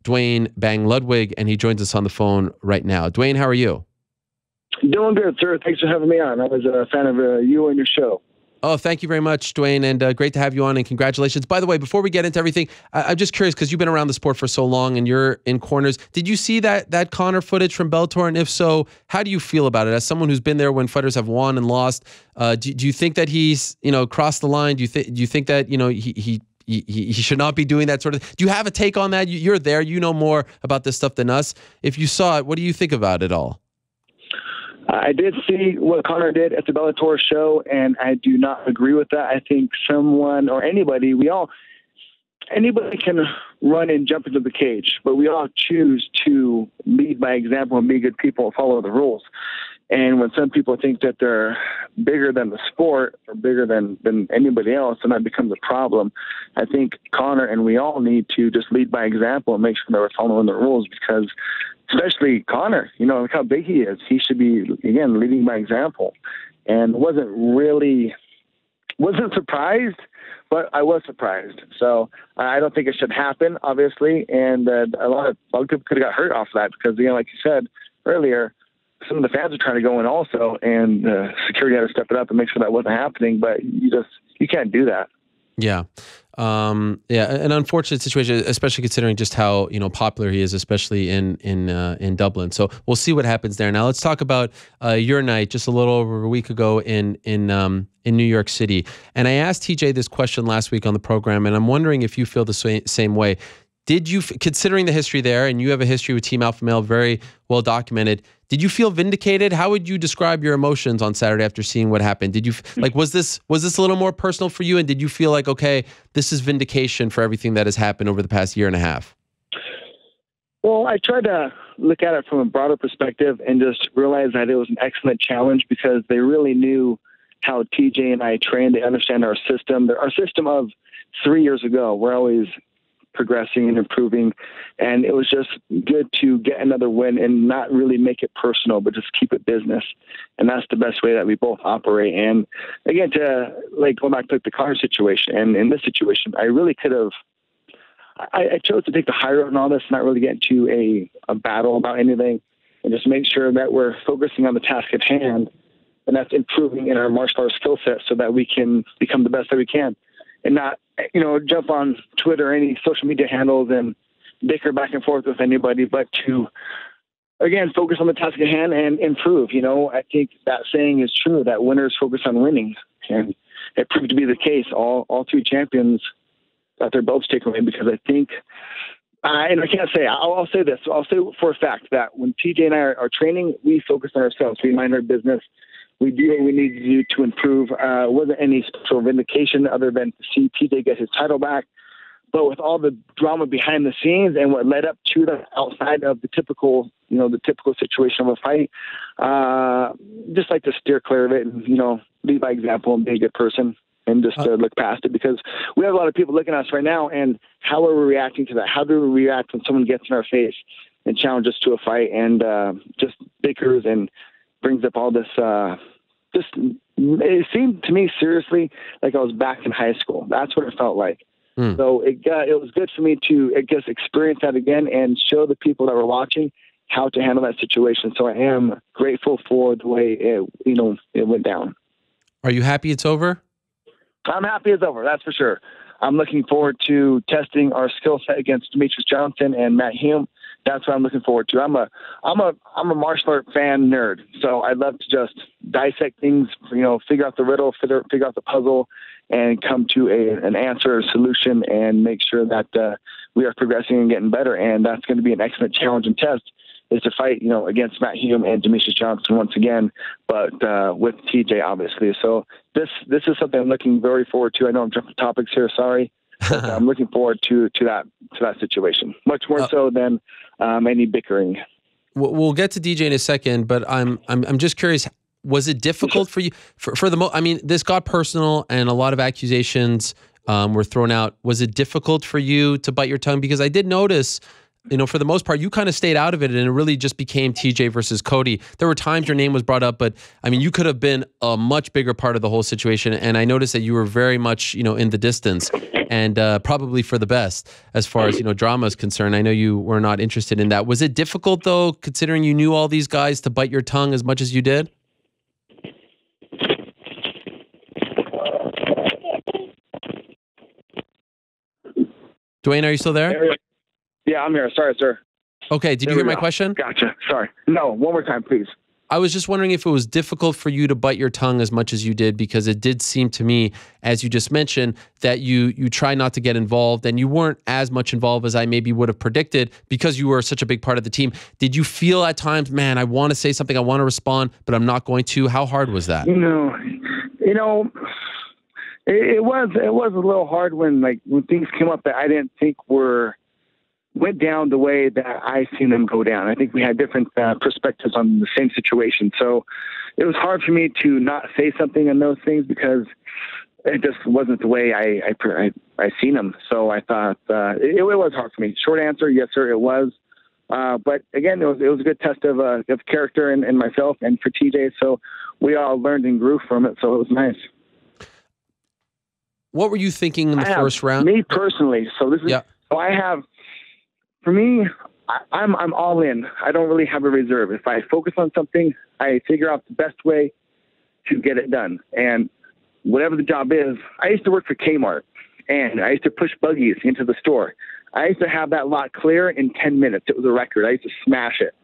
Duane Bang Ludwig, and he joins us on the phone right now. Duane, how are you? Doing good, sir. Thanks for having me on. I was a fan of you and your show. Oh, thank you very much, Duane, and great to have you on, and congratulations. By the way, before we get into everything, I'm just curious, because you've been around the sport for so long and you're in corners. Did you see that Conor footage from Bellator? And if so, how do you feel about it? As someone who's been there when fighters have won and lost, do you think that he's, crossed the line? Do you think that, he should not be doing that sort of? Do you have a take on that? You're there. You know more about this stuff than us. If you saw it, what do you think about it all? I did see what Conor did at the Bellator show, and I do not agree with that. I think someone or anybody, anybody can run and jump into the cage, but we all choose to lead by example and be good people and follow the rules. And when some people think that they're bigger than the sport or bigger than anybody else, then that becomes a problem. I think Conor and we all need to just lead by example and make sure that we're following the rules, because especially Conor, look how big he is. He should be, again, leading by example. And wasn't surprised, but I was surprised. So I don't think it should happen, obviously. And a lot of people could have got hurt off that because, like you said earlier, some of the fans are trying to go in also, and security had to step it up and make sure that wasn't happening. But you can't do that. Yeah. An unfortunate situation, especially considering just how popular he is, especially in Dublin. So we'll see what happens there. Now let's talk about your night just a little over a week ago in New York City. And I asked TJ this question last week on the program, and I'm wondering if you feel the same way. Did you, considering the history there, and you have a history with Team Alpha Male, very well documented, did you feel vindicated? How would you describe your emotions on Saturday after seeing what happened? Did you was this a little more personal for you? And did you feel like, okay, this is vindication for everything that has happened over the past year and a half? Well, I tried to look at it from a broader perspective and just realize that it was an excellent challenge, because they really knew how TJ and I trained. They understand our system. Our system of 3 years ago, we're always progressing and improving, and it was just good to get another win and not really make it personal, but just keep it business. And that's the best way that we both operate. And again, to go back to the Conor situation, and in this situation, I really could have, I chose to take the high road in all this, not really get into a battle about anything, and just make sure that we're focusing on the task at hand, and that's improving in our martial arts skill set so that we can become the best that we can, and not jump on Twitter or any social media handles and bicker back and forth with anybody, but to, again, focus on the task at hand and improve. I think that saying is true, that winners focus on winning. And it proved to be the case. All two champions got their belts taken away, because I think, and I can't say, I'll say this. I'll say for a fact that when TJ and I are training, we focus on ourselves. We mind our business. We do what we need to do to improve. Wasn't any special vindication other than to see TJ get his title back. But with all the drama behind the scenes and what led up to that, outside of the typical situation of a fight, just like to steer clear of it and, lead by example and be a good person and just look past it, because we have a lot of people looking at us right now, and how are we reacting to that? How do we react when someone gets in our face and challenges us to a fight and just bickers and brings up all this, it seemed to me seriously like I was back in high school. That's what it felt like. So it was good for me to, experience that again and show the people that were watching how to handle that situation. So I am grateful for the way it went down. Are you happy it's over? I'm happy it's over. That's for sure. I'm looking forward to testing our skill set against Demetrious Johnson and Matt Hume. That's what I'm looking forward to. I'm a martial art fan nerd, so I love to just dissect things, figure out the riddle, figure out the puzzle, and come to an answer or solution, and make sure that we are progressing and getting better. And that's going to be an excellent challenge and test, is to fight, against Matt Hume and Demetrious Johnson once again, but with TJ, obviously. So this is something I'm looking very forward to. I know I'm jumping topics here. Sorry. But I'm looking forward to that situation, much more so than any bickering. We'll get to DJ in a second, but I'm just curious. Was it difficult for you? For the I mean, this got personal, and a lot of accusations were thrown out. Was it difficult for you to bite your tongue? Because I did notice for the most part, you kind of stayed out of it, and it really just became TJ versus Cody. There were times your name was brought up, but I mean, you could have been a much bigger part of the whole situation. And I noticed that you were very much, in the distance, and probably for the best as far as, drama is concerned. I know you were not interested in that. Was it difficult, though, considering you knew all these guys, to bite your tongue as much as you did? Duane, are you still there? Yeah, I'm here. Sorry, sir. Okay, did you hear my question? Gotcha. Sorry. No, one more time, please. I was just wondering if it was difficult for you to bite your tongue as much as you did, because it did seem to me, as you just mentioned, that you try not to get involved, and you weren't as much involved as I maybe would have predicted because you were such a big part of the team. Did you feel at times, man, I want to say something, I want to respond, but I'm not going to? How hard was that? It was a little hard when things came up that I didn't think went down the way that I seen them go down. I think we had different perspectives on the same situation. So it was hard for me to not say something on those things because it just wasn't the way I seen them. So I thought it was hard for me. Short answer, yes, sir, it was. But again, it was a good test of character and myself and for TJ. So we all learned and grew from it. So it was nice. What were you thinking in the first round? Me personally. So this is, so I have, for me, I'm all in. I don't really have a reserve. If I focus on something, I figure out the best way to get it done. And whatever the job is, I used to work for Kmart, and I used to push buggies into the store. I used to have that lot clear in 10 minutes. It was a record. I used to smash it.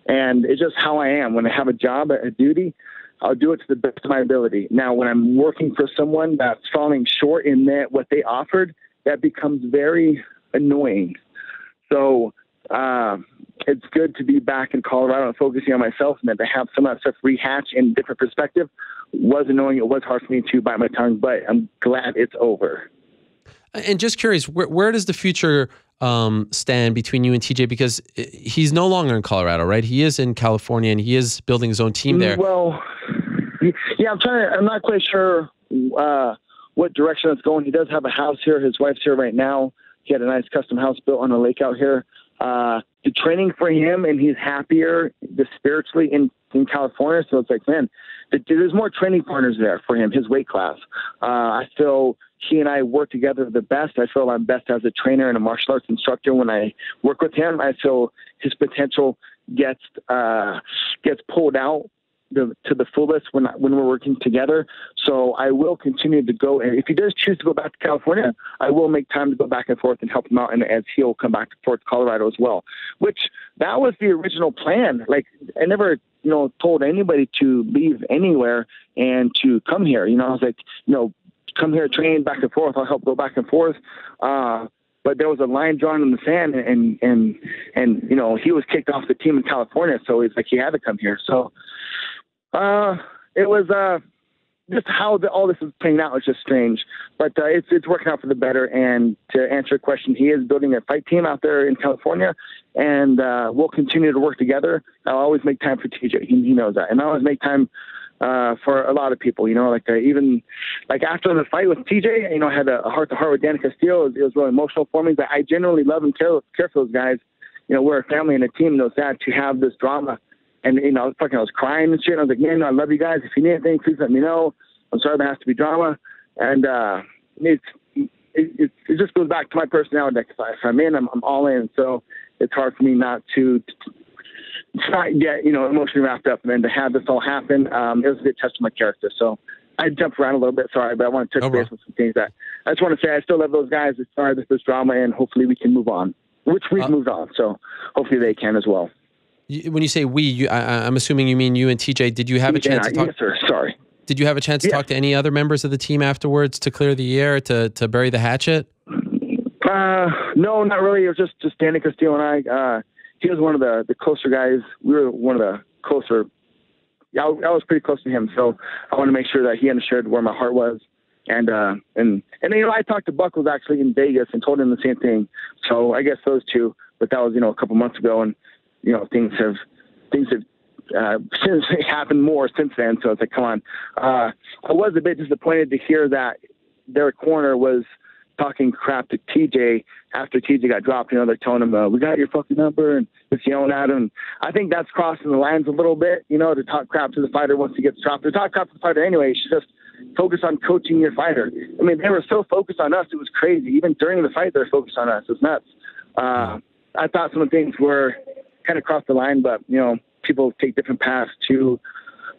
And it's just how I am. When I have a job, a duty, I'll do it to the best of my ability. Now, when I'm working for someone that's falling short in what they offered, that becomes very annoying. So it's good to be back in Colorado and focusing on myself, and then to have some of that stuff rehatch in different perspective was annoying. It was hard for me to bite my tongue, but I'm glad it's over. And just curious, where does the future stand between you and TJ? Because he's no longer in Colorado, right? He is in California, and he is building his own team there. Well, yeah, I'm not quite sure what direction it's going. He does have a house here. His wife's here right now. He had a nice custom house built on a lake out here. The training for him, and he's happier just spiritually in California. So it's like, man, there's more training partners there for him, his weight class. I feel he and I work together the best. I feel I'm best as a trainer and a martial arts instructor when I work with him. I feel his potential gets pulled out to the fullest when we're working together. So I will continue to go. And if he does choose to go back to California, I will make time to go back and forth and help him out. And as he'll come back and forth to Colorado as well, which that was the original plan. Like I never, told anybody to leave anywhere and to come here. I was like, come here, train back and forth. I'll help go back and forth. But there was a line drawn in the sand, and he was kicked off the team in California. So he's like, he had to come here. So, it was just how all this is playing out is just strange, but it's working out for the better. And to answer your question, he is building a fight team out there in California, and we'll continue to work together. I'll always make time for TJ. He knows that, and I always make time for a lot of people. Even after the fight with TJ, I had a heart-to-heart with Danny Castillo. It was really emotional for me. But I genuinely love and care for those guys. We're a family and a team. Knows that to have this drama. And, I was crying and shit. I was like, man, I love you guys. If you need anything, please let me know. I'm sorry there has to be drama. And it just goes back to my personality. If I'm in, I'm all in. So it's hard for me not to not get, emotionally wrapped up. And then to have this all happen, it was a good test of my character. So I jumped around a little bit. Sorry, but I want to touch base with some things that I just want to say. I still love those guys. It's sorry that there's drama, and hopefully we can move on, which we've moved on. So hopefully they can as well. When you say we, I'm assuming you mean you and TJ. Did you have a chance to talk? Yes, sir. Sorry. Did you have a chance to talk to any other members of the team afterwards to clear the air, to bury the hatchet? No, not really. It was just Danny Castillo and I. He was one of the closer guys. We were one of the closer. I was pretty close to him, so I want to make sure that he understood where my heart was. And I talked to Buckles actually in Vegas and told him the same thing. So I guess those two, but that was a couple months ago, and things have since happened more since then. So it's like, come on. I was a bit disappointed to hear that their corner was talking crap to TJ after TJ got dropped. You know, they're telling him, we got your fucking number, and just yelling at him. I think that's crossing the lines a little bit, you know, to talk crap to the fighter once he gets dropped. To talk crap to the fighter anyway, you should just focus on coaching your fighter. I mean, they were so focused on us, it was crazy. Even during the fight, they were focused on us. It's nuts. I thought some of the things were kind of crossed the line, but, you know, people take different paths to,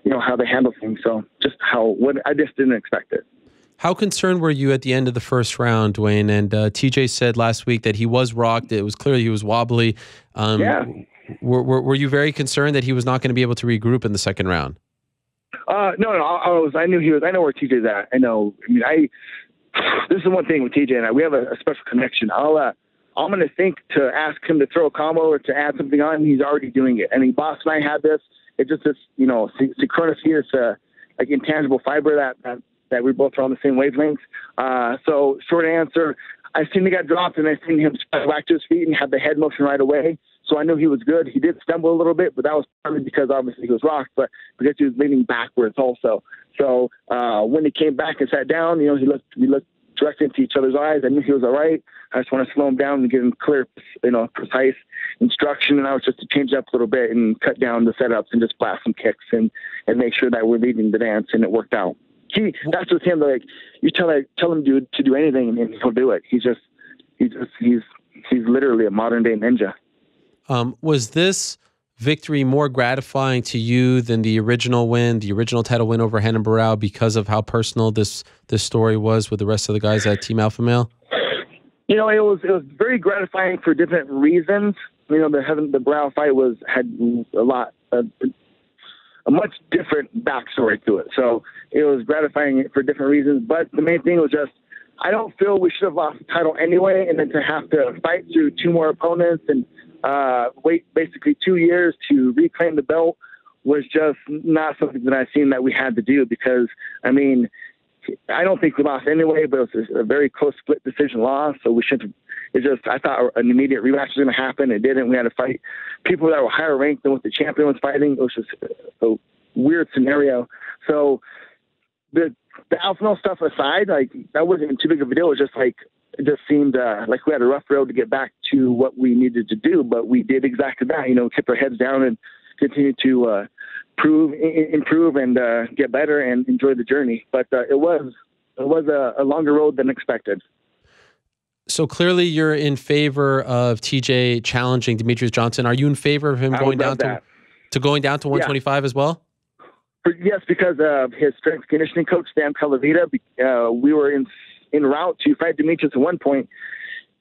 you know, how they handle things. So just I just didn't expect it. How concerned were you at the end of the first round, Duane? And TJ said last week that he was rocked. It was clear he was wobbly. Yeah. Were you very concerned that he was not going to be able to regroup in the second round? No. I knew he was. I know where TJ's at. I know. I mean, this is one thing with TJ and I. We have a special connection. I'm going to think to ask him to throw a combo or to add something on. He's already doing it. I mean, Boss and I had this. It's just this, you know, synchronicity, this like intangible fiber that we both are on the same wavelength. So short answer, I seen he got dropped and I seen him back to his feet and had the head motion right away. So I knew he was good. He did stumble a little bit, but that was partly because obviously he was rocked, but because he was leaning backwards also. So when he came back and sat down, you know, we looked directly into each other's eyes. I knew he was all right. I just want to slow him down and give him clear, you know, precise instruction. And I was just to change up a little bit and cut down the setups and just blast some kicks and make sure that we're leading the dance, and it worked out. That's with him. Like, you tell him to do anything and he'll do it. He's literally a modern day ninja. Was this victory more gratifying to you than the original title win over Renan Barão, because of how personal this story was with the rest of the guys at Team Alpha Male? You know, it was very gratifying for different reasons. You know, the Barão fight had a much different backstory to it. So it was gratifying for different reasons. But the main thing was just, I don't feel we should have lost the title anyway, and then to have to fight through two more opponents and wait basically 2 years to reclaim the belt was just not something that I've seen that we had to do, because, I mean, I don't think we lost anyway, but it was a very close split decision loss. So we should. I thought an immediate rematch was going to happen. It didn't. We had to fight people that were higher ranked than what the champion was fighting. It was just a weird scenario. So the Alpha Male stuff aside, like, that wasn't too big of a deal. It just seemed like we had a rough road to get back to what we needed to do, but we did exactly that. You know, kept our heads down and continued to improve and get better and enjoy the journey. But it was a longer road than expected. So clearly you're in favor of TJ challenging Demetrious Johnson. Are you in favor of him going down to 125 as well? Yes, because of his strength conditioning coach, Stan Calavita. We were in route to fight Demetrious at one point,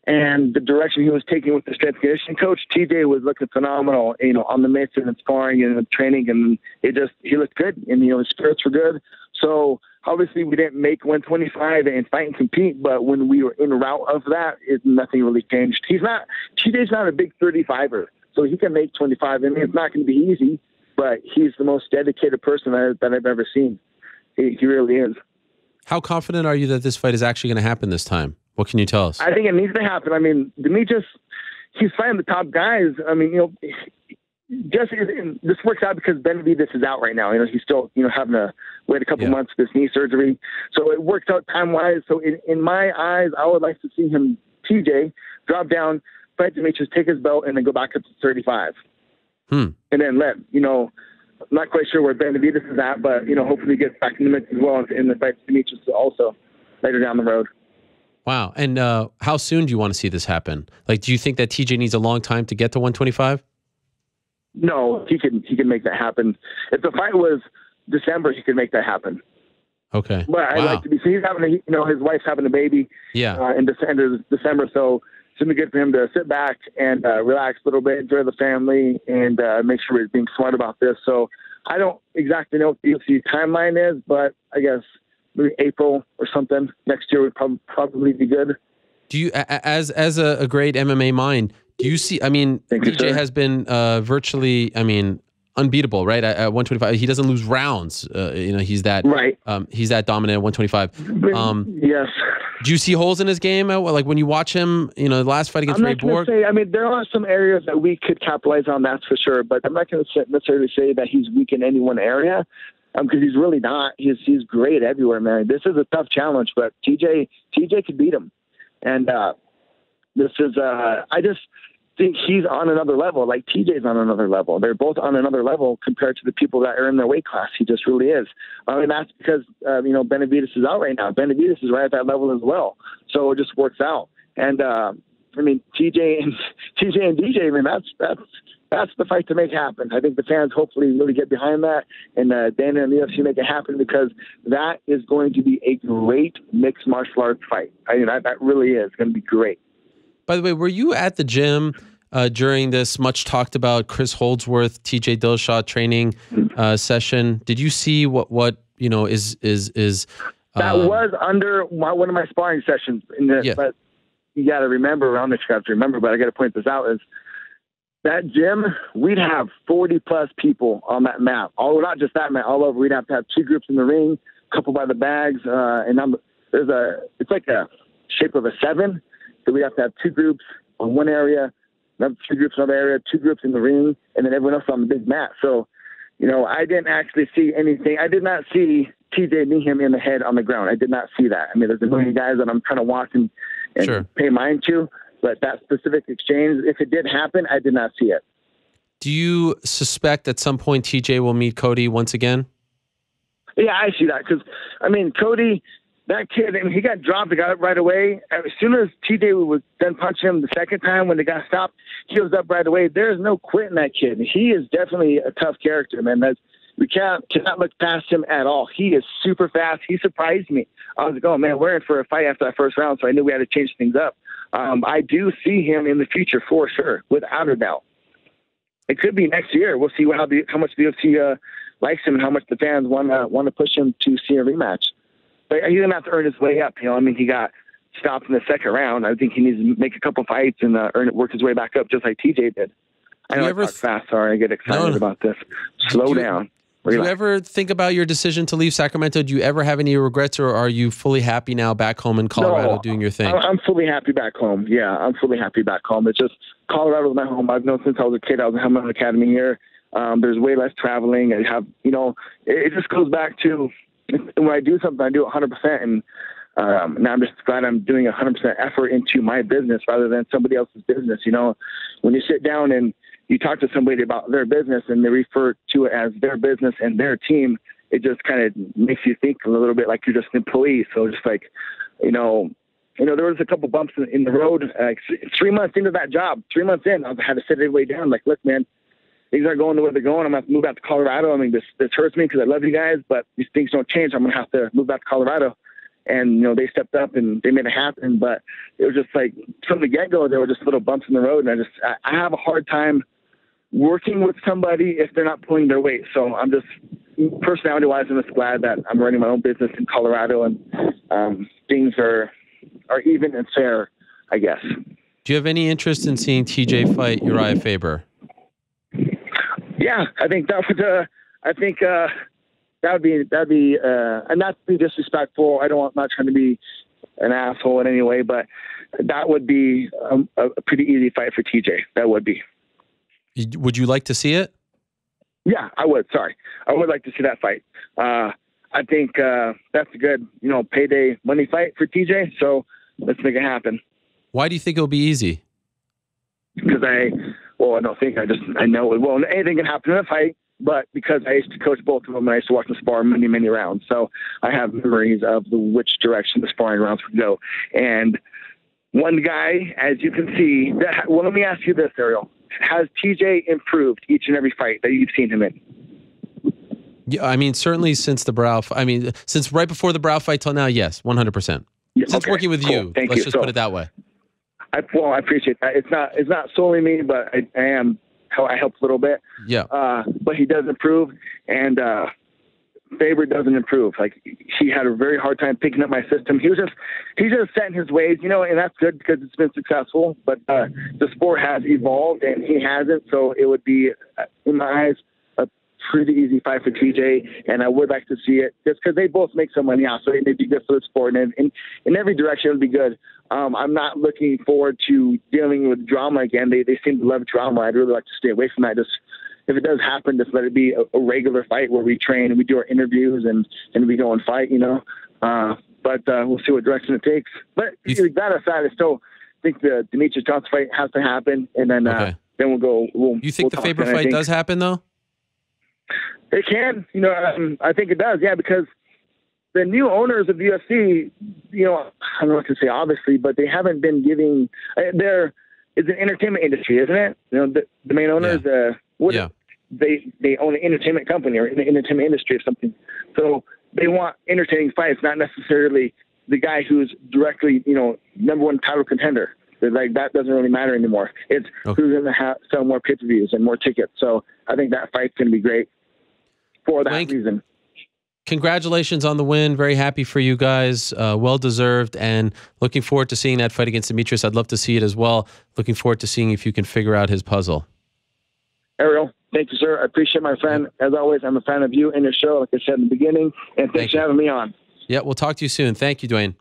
and the direction he was taking with the strength conditioning coach, TJ was looking phenomenal, you know, on the mitts and sparring and training, and he looked good, and, you know, his spirits were good. So obviously we didn't make 125 and fight and compete, but when we were in route of that, nothing really changed. TJ's not a big 35er, so he can make 25. I mean, it's not going to be easy, but he's the most dedicated person that I've ever seen. He really is. How confident are you that this fight is actually going to happen this time? What can you tell us? I think it needs to happen. I mean, Demetrious, he's fighting the top guys. I mean, you know, this works out because Benavidez is out right now. You know, he's still, you know, having to wait a couple months for this knee surgery. So it worked out time-wise. So in my eyes, I would like to see him, TJ, drop down, fight Demetrious, take his belt, and then go back up to 35. And then I'm not quite sure where Benavidez is at, but, you know, hopefully he gets back in the mix as well in the fight Demetrious also later down the road. Wow. And how soon do you want to see this happen? Like, do you think that TJ needs a long time to get to 125? No, he can make that happen. If the fight was December, he could make that happen. Okay. But I'd like to be. So he's having his wife's having a baby. Yeah. In December, so it's gonna be good for him to sit back and relax a little bit, enjoy the family, and make sure we're being smart about this. So I don't exactly know what the UFC timeline is, but I guess maybe April or something next year would probably be good. Do you, as a great MMA mind, do you see? I mean, TJ has been virtually, unbeatable, right? At 125, he doesn't lose rounds. You know, he's that right. He's that dominant at 125. Yes. Do you see holes in his game? Like when you watch him, you know, the last fight against Ray Borg? There are some areas that we could capitalize on, that's for sure. But I'm not going to necessarily say that he's weak in any one area, because he's really not. He's great everywhere, man. This is a tough challenge, but TJ could beat him. And this is, I just think he's on another level. Like TJ's on another level. They're both on another level compared to the people that are in their weight class. He just really is. And that's because, Benavidez is out right now. Benavidez is right at that level as well. So it just works out. And, TJ and DJ, I mean, that's the fight to make happen. I think the fans hopefully really get behind that, and Dana and the UFC make it happen, because that is going to be a great mixed martial arts fight. I mean, that really is going to be great. By the way, were you at the gym during this much talked about Chris Holdsworth, TJ Dillashaw training session? Did you see what is that was under one of my sparring sessions in this? Yeah. But you got to remember, I don't know if you have to remember, but I got to point this out, is that gym, we'd have 40 plus people on that mat. Not just that mat, all over. We'd have to have 2 groups in the ring, a couple by the bags, and it's like a shape of a 7. So we have to have 2 groups on one area, another 2 groups in another area, 2 groups in the ring, and then everyone else on the big mat. So, I didn't actually see anything. I did not see TJ knee him in the head on the ground. I did not see that. I mean, there's a million guys that I'm kind of watching and pay mind to, but that specific exchange, if it did happen, I did not see it. Do you suspect at some point TJ will meet Cody once again? Yeah, I see that, because, Cody, that kid, he got dropped, he got up right away. As soon as TJ was done punching him the second time when they got stopped, he was up right away. There's no quitting that kid. He is definitely a tough character, man. We cannot look past him at all. He is super fast. He surprised me. I was like, oh, man, we're in for a fight after that first round, so I knew we had to change things up. I do see him in the future for sure, without a doubt. It could be next year. We'll see how much the UFC likes him and how much the fans want to push him to see a rematch. But he's going to have to earn his way up. He got stopped in the second round. I think he needs to make a couple fights and work his way back up, just like TJ did. I know I talk fast. Sorry, I get excited about this. Slow down. Do you ever think about your decision to leave Sacramento? Do you ever have any regrets, or are you fully happy now back home in Colorado doing your thing? I'm fully happy back home. Yeah, I'm fully happy back home. It's just Colorado's my home. I've known since I was a kid. I was a Helmut Academy here. There's way less traveling. I have, it just goes back to when I do something, I do it 100%. And now I'm just glad I'm doing 100% effort into my business rather than somebody else's business. When you sit down and you talk to somebody about their business and they refer to it as their business and their team, it just kind of makes you think a little bit like you're just an employee. So just like, there was a couple bumps in the road. 3 months into that job, 3 months in, I had to sit everybody down. Like, look, man, things aren't going the way they're going. I'm going to have to move out to Colorado. This hurts me because I love you guys, but these things don't change. I'm going to have to move back to Colorado. And, they stepped up and they made it happen. But it was just like from the get-go, there were just little bumps in the road. And I have a hard time working with somebody if they're not pulling their weight. So I'm just, personality-wise, I'm just glad that I'm running my own business in Colorado and things are even and fair, I guess. Do you have any interest in seeing TJ fight Urijah Faber? Yeah, I think that would be, and not to be disrespectful. I'm not trying to be an asshole in any way, but that would be a pretty easy fight for TJ. That would be. Would you like to see it? Yeah, I would. Sorry. I would like to see that fight. I think that's a good, payday money fight for TJ. So let's make it happen. Why do you think it'll be easy? Because I don't think, I know it. Well, anything can happen in a fight, but because I used to coach both of them, and I used to watch them spar many, many rounds. So I have memories of which direction the sparring rounds would go. And one guy, as you can see, let me ask you this, Ariel. Has TJ improved each and every fight that you've seen him in? Yeah, certainly since the Brow. Since right before the Brow fight till now, yes, 100%. Yeah, since working with you, let's just put it that way. I appreciate that. It's not solely me, but I helped a little bit. Yeah. But he does improve, and Faber doesn't improve. Like, he had a very hard time picking up my system. He's just set in his ways, and that's good because it's been successful. But the sport has evolved, and he hasn't. So it would be, in my eyes, a pretty easy fight for TJ, and I would like to see it just because they both make some money out. So they'd be good for the sport, and in every direction it would be good. I'm not looking forward to dealing with drama again. They seem to love drama. I'd really like to stay away from that. Just if it does happen, just let it be a regular fight where we train and we do our interviews and we go and fight, but we'll see what direction it takes. But that aside, I still think the Demetrious Johnson fight has to happen, and then we'll go. You think the Faber fight does happen though? It can, I think it does, yeah, because the new owners of the UFC, I don't know what to say, obviously, but they haven't been giving. It's an entertainment industry, isn't it? The main owners, they own an entertainment company or in the entertainment industry or something. So they want entertaining fights, not necessarily the guy who's directly, number one title contender. Like, that doesn't really matter anymore. It's who's going to sell more pay-per-views and more tickets. So I think that fight's going to be great for that reason. Congratulations on the win. Very happy for you guys. Well-deserved, and looking forward to seeing that fight against Demetrious. I'd love to see it as well. Looking forward to seeing if you can figure out his puzzle. Ariel, thank you, sir. I appreciate my friend. As always, I'm a fan of you and your show, like I said in the beginning, and thanks for having me on. Yeah, we'll talk to you soon. Thank you, Duane.